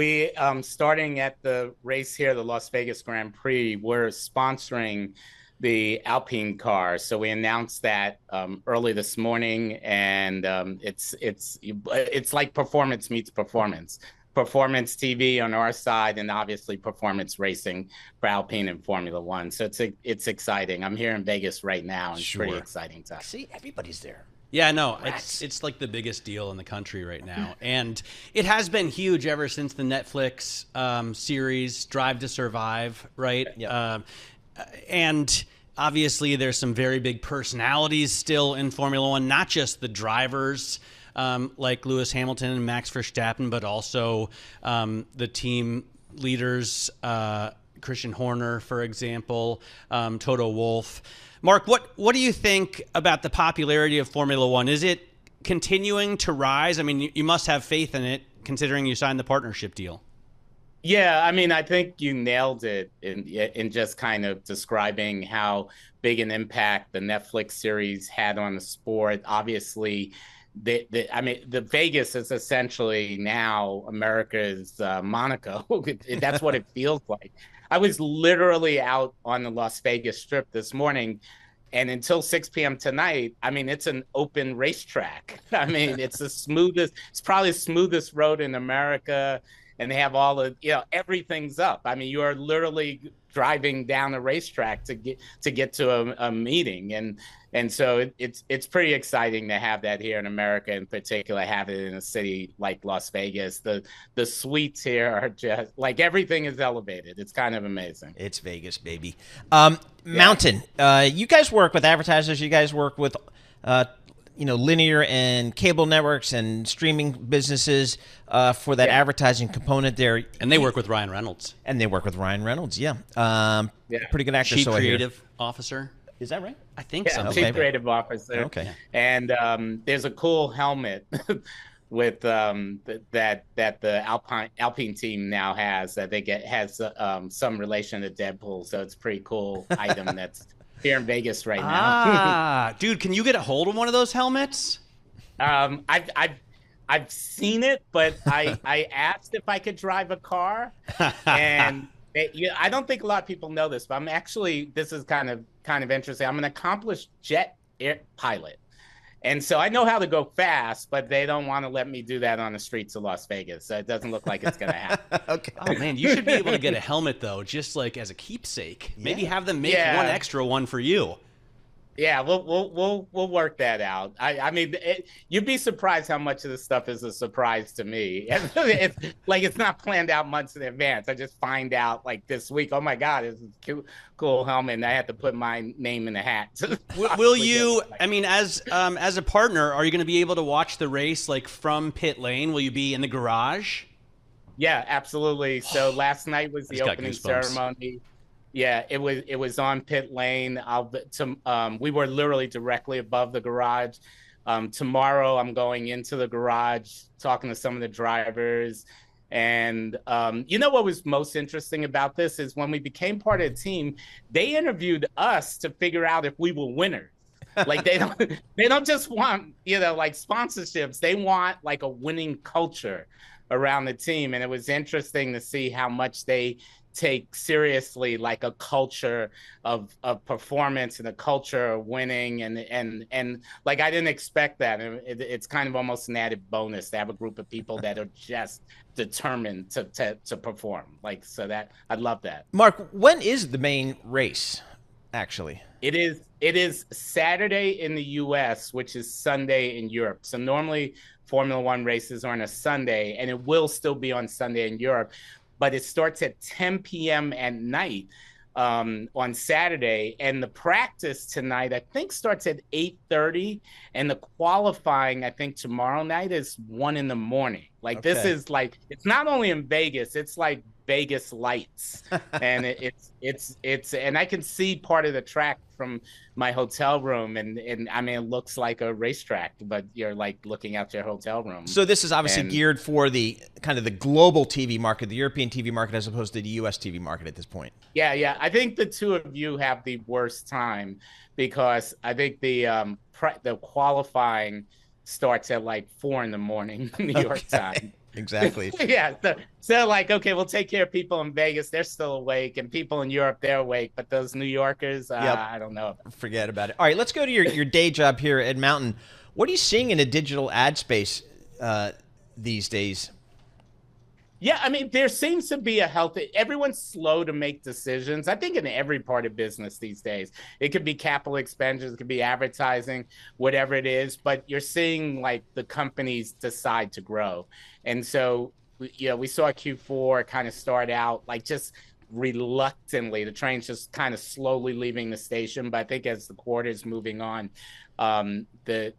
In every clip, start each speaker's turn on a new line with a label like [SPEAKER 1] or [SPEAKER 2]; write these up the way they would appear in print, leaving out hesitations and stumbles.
[SPEAKER 1] We starting at the race here, the Las Vegas Grand Prix, we're sponsoring the Alpine car. So we announced that early this morning, and it's like performance meets performance. Performance TV on our side, and obviously performance racing for Alpine and Formula One. So it's exciting. I'm here in Vegas right now, and it's pretty exciting time.
[SPEAKER 2] See, everybody's there.
[SPEAKER 3] Yeah, no, it's like the biggest deal in the country right now. And it has been huge ever since the Netflix series Drive to Survive, right?
[SPEAKER 2] Yep.
[SPEAKER 3] And obviously there's some very big personalities still in Formula One, not just the drivers like Lewis Hamilton and Max Verstappen, but also the team leaders, Christian Horner, for example, Toto Wolff. Mark, what do you think about the popularity of Formula One? Is it continuing to rise? I mean, you must have faith in it, considering you signed the partnership deal.
[SPEAKER 1] Yeah, I mean, I think you nailed it in just kind of describing how big an impact the Netflix series had on the sport. Obviously, the Vegas is essentially now America's Monaco. That's what it feels like. I was literally out on the Las Vegas Strip this morning, and until 6 p.m. tonight, I mean, it's an open racetrack. I mean, it's probably the smoothest road in America, and they have all the, everything's up. I mean, you are literally driving down a racetrack to get to a meeting, and so it's pretty exciting to have that here in America, in particular, have it in a city like Las Vegas. The suites here are just like, everything is elevated. It's kind of amazing.
[SPEAKER 2] It's Vegas, baby. Mountain, you guys work with advertisers. You guys work with linear and cable networks and streaming businesses for that advertising component there.
[SPEAKER 3] And they work with Ryan Reynolds.
[SPEAKER 2] Yeah. Pretty good actor.
[SPEAKER 3] Chief creative officer.
[SPEAKER 2] Is that right?
[SPEAKER 3] I think so.
[SPEAKER 1] Chief creative officer.
[SPEAKER 2] Okay.
[SPEAKER 1] And there's a cool helmet with that the Alpine team now has, that has some relation to Deadpool. So it's a pretty cool item that's here in Vegas right now.
[SPEAKER 3] Dude, can you get a hold of one of those helmets?
[SPEAKER 1] I've seen it, but I asked if I could drive a car, and I don't think a lot of people know this, but this is kind of interesting. I'm an accomplished jet pilot. And so I know how to go fast, but they don't want to let me do that on the streets of Las Vegas. So it doesn't look like it's going to happen.
[SPEAKER 2] Okay.
[SPEAKER 3] Oh, man, you should be able to get a helmet, though, just like as a keepsake. Maybe have them make one extra one for you.
[SPEAKER 1] Yeah, we'll work that out. I mean, you'd be surprised how much of this stuff is a surprise to me. It's not planned out months in advance. I just find out like this week. Oh my God, this is a cool helmet, and I have to put my name in the hat.
[SPEAKER 3] Will you? I mean, as a partner, are you going to be able to watch the race like from pit lane? Will you be in the garage?
[SPEAKER 1] Yeah, absolutely. So last night was the opening ceremony. Yeah, it was on pit lane. We were literally directly above the garage. Tomorrow, I'm going into the garage, talking to some of the drivers. And what was most interesting about this is when we became part of the team, they interviewed us to figure out if we were winners. Like they don't just want like sponsorships. They want like a winning culture around the team. And it was interesting to see how much they take seriously like a culture of performance and a culture of winning, and like I didn't expect that. And it's kind of almost an added bonus to have a group of people that are just determined to perform. Like, so that I love that.
[SPEAKER 2] Mark, when is the main race actually?
[SPEAKER 1] It is Saturday in the US, which is Sunday in Europe. So normally Formula One races are on a Sunday, and it will still be on Sunday in Europe. But it starts at 10 p.m. at night on Saturday. And the practice tonight, I think, starts at 8:30. And the qualifying, I think, tomorrow night is 1 a.m. Like, This is like, it's not only in Vegas, it's like Vegas lights. And it's and I can see part of the track from my hotel room. And I mean, it looks like a racetrack, but you're like looking out your hotel room.
[SPEAKER 2] So this is obviously geared for the kind of the global TV market, the European TV market, as opposed to the US TV market at this point.
[SPEAKER 1] Yeah. I think the two of you have the worst time, because I think the qualifying starts at like 4 a.m. New York time.
[SPEAKER 2] Exactly.
[SPEAKER 1] Yeah. So like, okay, we'll take care of people in Vegas. They're still awake, and people in Europe, they're awake. But those New Yorkers, I don't know.
[SPEAKER 2] Forget about it. All right, let's go to your day job here at Mountain. What are you seeing in the digital ad space these days?
[SPEAKER 1] Yeah, I mean, there seems to be a healthy, everyone's slow to make decisions. I think in every part of business these days, it could be capital expenditures, it could be advertising, whatever it is, but you're seeing like the companies decide to grow. And so, we saw Q4 kind of start out like just reluctantly, the train's just kind of slowly leaving the station. But I think as the quarter's moving on,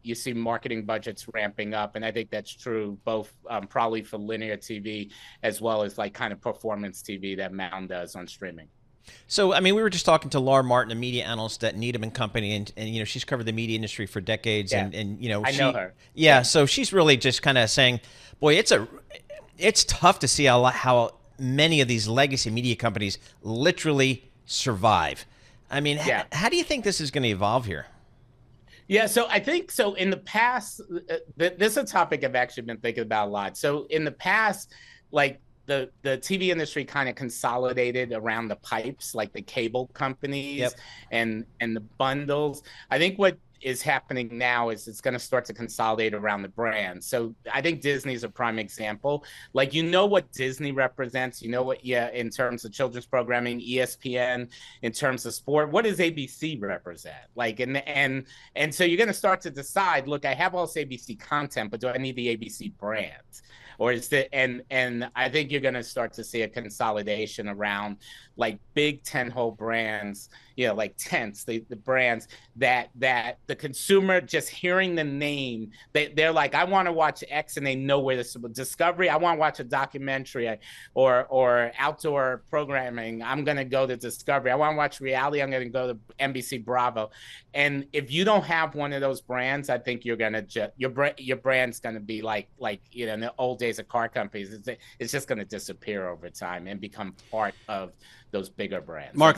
[SPEAKER 1] you see marketing budgets ramping up, and I think that's true both probably for linear TV as well as like kind of performance TV that Mountain does on streaming.
[SPEAKER 2] So, I mean, we were just talking to Laura Martin, a media analyst at Needham and Company, and she's covered the media industry for decades, and
[SPEAKER 1] I know her.
[SPEAKER 2] Yeah, so she's really just kind of saying, boy, it's tough to see how many of these legacy media companies literally survive. I mean, how do you think this is going to evolve here?
[SPEAKER 1] Yeah, so I think so. In the past, this is a topic I've actually been thinking about a lot. So in the past, like the TV industry kind of consolidated around the pipes, like the cable companies and the bundles. I think what is happening now is it's going to start to consolidate around the brands. So I think Disney is a prime example. Like, what Disney represents, in terms of children's programming, ESPN, in terms of sport, what does ABC represent? Like, and so you're going to start to decide, look, I have all this ABC content, but do I need the ABC brand? Or is it, and I think you're going to start to see a consolidation around like big tentpole brands, like tents, the brands that the consumer just hearing the name, they're like, I want to watch X, and they know where this is. Discovery, I want to watch a documentary or outdoor programming, I'm going to go to Discovery. I want to watch reality, I'm going to go to NBC Bravo. And if you don't have one of those brands, I think you're going to your brand's going to be like in the old days of car companies, it's just going to disappear over time and become part of those bigger brands.
[SPEAKER 3] Mark,